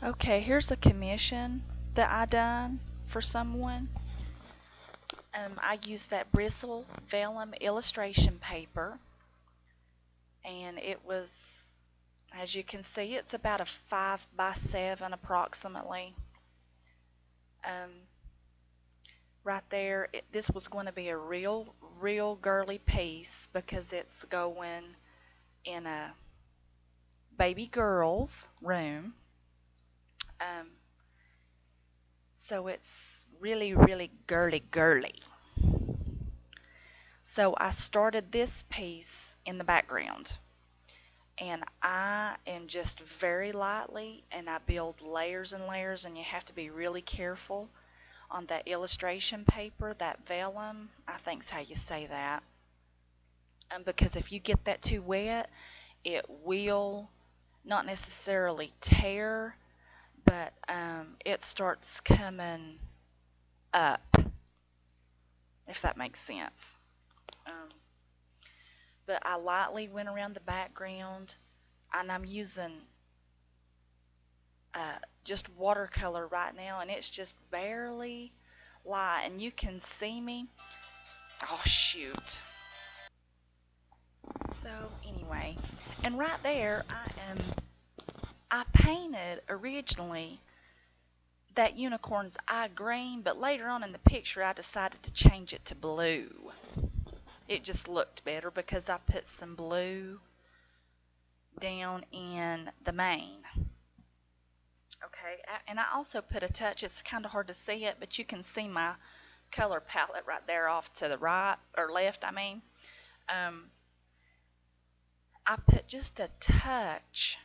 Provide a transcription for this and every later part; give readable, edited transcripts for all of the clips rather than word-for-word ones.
Okay, here's a commission that I done for someone. I used that Bristol vellum illustration paper, and it was, as you can see, it's about a 5 by 7 approximately. Right there, this was going to be a real girly piece because it's going in a baby girl's room. So it's really girly. So I started this piece in the background, and I am just very lightly, and I build layers and layers, and you have to be really careful on that illustration paper, that vellum, I think's how you say that, because if you get that too wet, it will not necessarily tear, but it starts coming up, if that makes sense. But I lightly went around the background, and I'm using just watercolor right now, and it's just barely light, and you can see me. Oh shoot. So anyway, and right there I painted originally that unicorn's eye green, but later on in the picture I decided to change it to blue. It just looked better because I put some blue down in the mane. Okay, and I also put a touch, it's kind of hard to see it, but you can see my color palette right there off to the right, or left I mean. I put just a touch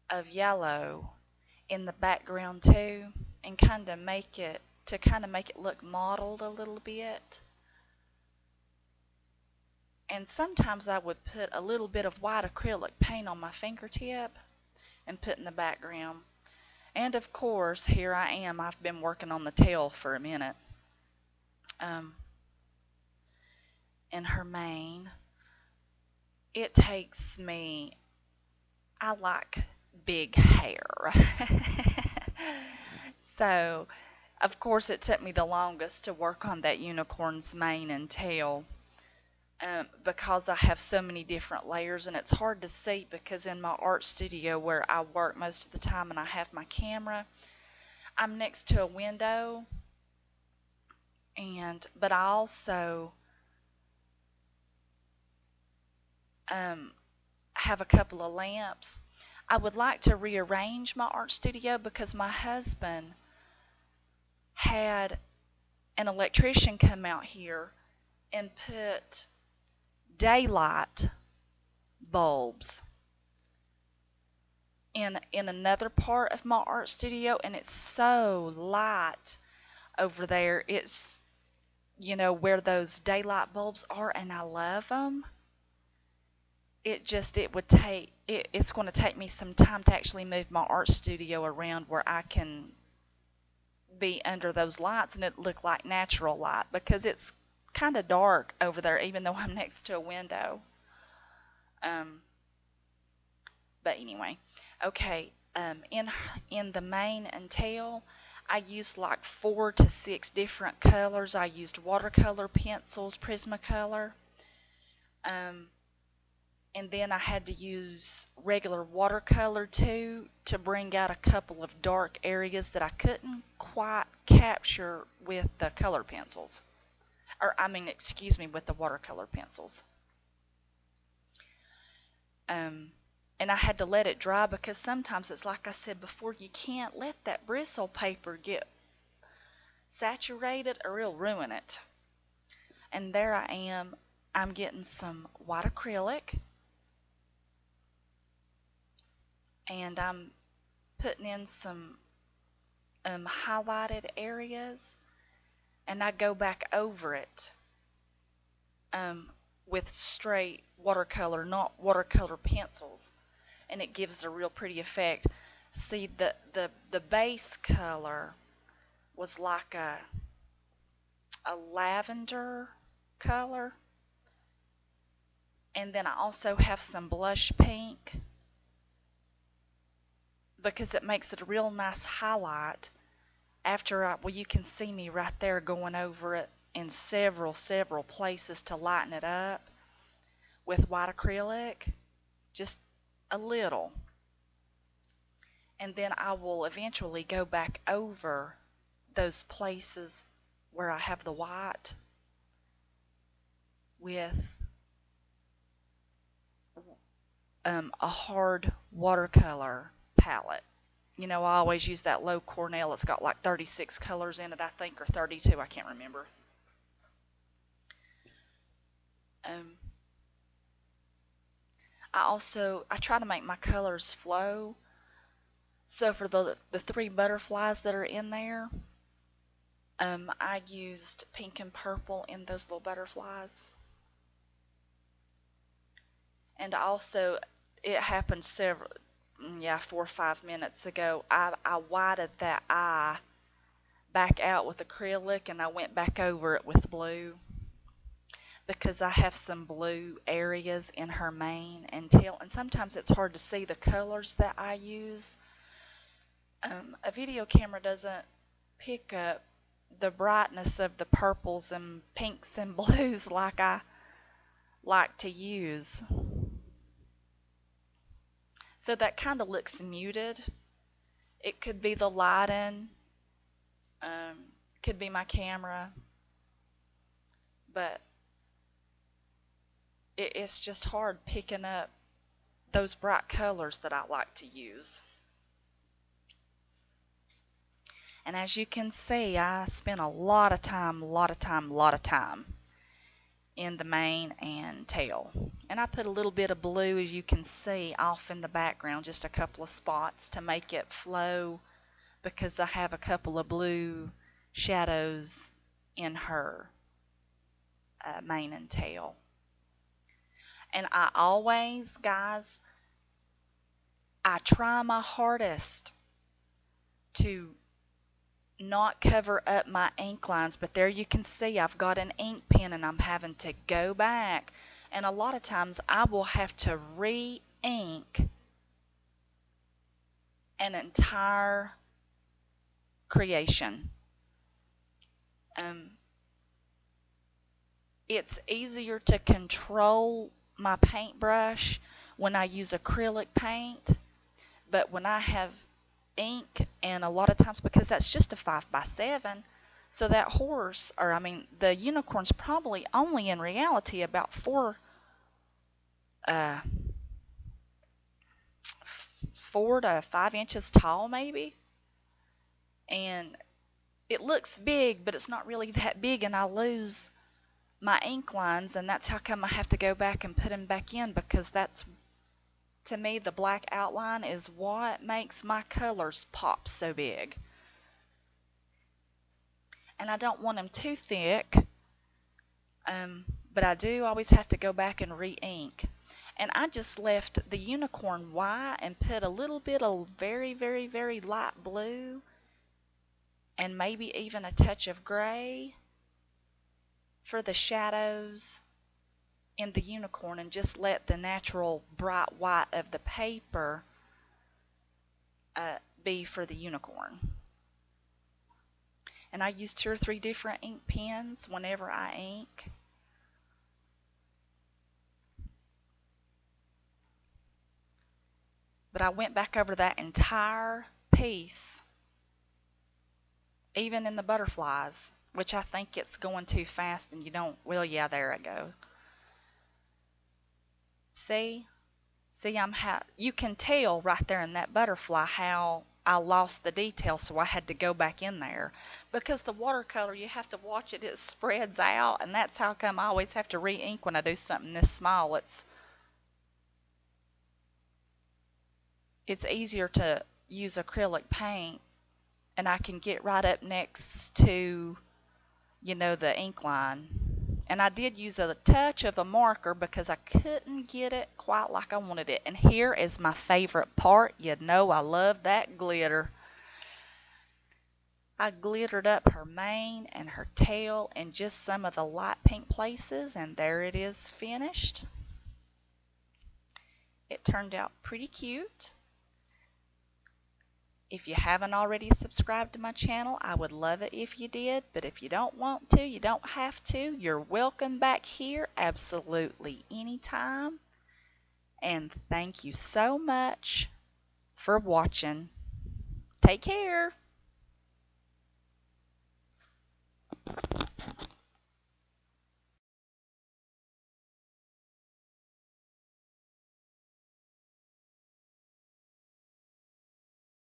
of yellow in the background too, and kind of make it look mottled a little bit. And sometimes I would put a little bit of white acrylic paint on my fingertip and put in the background. And of course, here I am, I've been working on the tail for a minute. In her mane, it takes me, I like big hair. So, of course, it took me the longest to work on that unicorn's mane and tail, because I have so many different layers, and it's hard to see because in my art studio where I work most of the time and I have my camera, I'm next to a window, but I also have a couple of lamps. I would like to rearrange my art studio because my husband had an electrician come out here and put daylight bulbs in another part of my art studio, and it's so light over there. It's, you know, where those daylight bulbs are, and I love them. It's going to take me some time to actually move my art studio around where I can be under those lights and it look like natural light, because it's kind of dark over there even though I'm next to a window. But anyway, okay, in the mane and tail, I used like 4 to 6 different colors. I used watercolor pencils, Prismacolor, and then I had to use regular watercolor too to bring out a couple of dark areas that I couldn't quite capture with the color pencils. With the watercolor pencils. And I had to let it dry because sometimes it's like I said before, you can't let that bristle paper get saturated or it'll ruin it. And there I am, I'm getting some white acrylic, and I'm putting in some highlighted areas, and I go back over it with straight watercolor, not watercolor pencils, and it gives a real pretty effect. See, the base color was like a lavender color, and then I also have some blush pink, because it makes it a real nice highlight after well, you can see me right there going over it in several places to lighten it up with white acrylic, just a little. And then I will eventually go back over those places where I have the white with a hard watercolor palette. You know, I always use that Loew-Cornell. It's got like 36 colors in it, I think, or 32. I can't remember. I try to make my colors flow. So for the 3 butterflies that are in there, I used pink and purple in those little butterflies. And also, it happened 4 or 5 minutes ago. I whited that eye back out with acrylic, and I went back over it with blue because I have some blue areas in her mane and tail, and sometimes it's hard to see the colors that I use. A video camera doesn't pick up the brightness of the purples and pinks and blues like I like to use. So that kind of looks muted. It could be the lighting, could be my camera, but it's just hard picking up those bright colors that I like to use. And as you can see, I spent a lot of time in the mane and tail. And I put a little bit of blue, as you can see, off in the background, just a couple of spots to make it flow, because I have a couple of blue shadows in her mane and tail. And I always, guys, I try my hardest to not cover up my ink lines, but there you can see I've got an ink pen and I'm having to go back, and a lot of times I will have to re-ink an entire creation. It's easier to control my paintbrush when I use acrylic paint, but when I have ink, and a lot of times, because that's just a 5x7, so that horse, or I mean the unicorn's probably only in reality about 4 to 5 inches tall maybe, and it looks big, but it's not really that big, and I lose my ink lines, and that's how come I have to go back and put them back in, because that's, to me, the black outline is what makes my colors pop so big. And I don't want them too thick, but I do always have to go back and re-ink. And I just left the unicorn white and put a little bit of very light blue, and maybe even a touch of gray for the shadows in the unicorn, and just let the natural bright white of the paper be for the unicorn. And I use 2 or 3 different ink pens whenever I ink. But I went back over that entire piece, even in the butterflies, which I think it's going too fast and you don't, well, yeah, there I go. See, you can tell right there in that butterfly how I lost the detail, so I had to go back in there. Because the watercolor, you have to watch it, it spreads out, and that's how come I always have to re-ink when I do something this small. It's easier to use acrylic paint, and I can get right up next to, you know, the ink line. And I did use a touch of a marker because I couldn't get it quite like I wanted it. And here is my favorite part. You know I love that glitter. I glittered up her mane and her tail and just some of the light pink places, and there it is finished. It turned out pretty cute. If you haven't already subscribed to my channel, I would love it if you did, but if you don't want to, you don't have to. You're welcome back here absolutely anytime. And thank you so much for watching. Take care.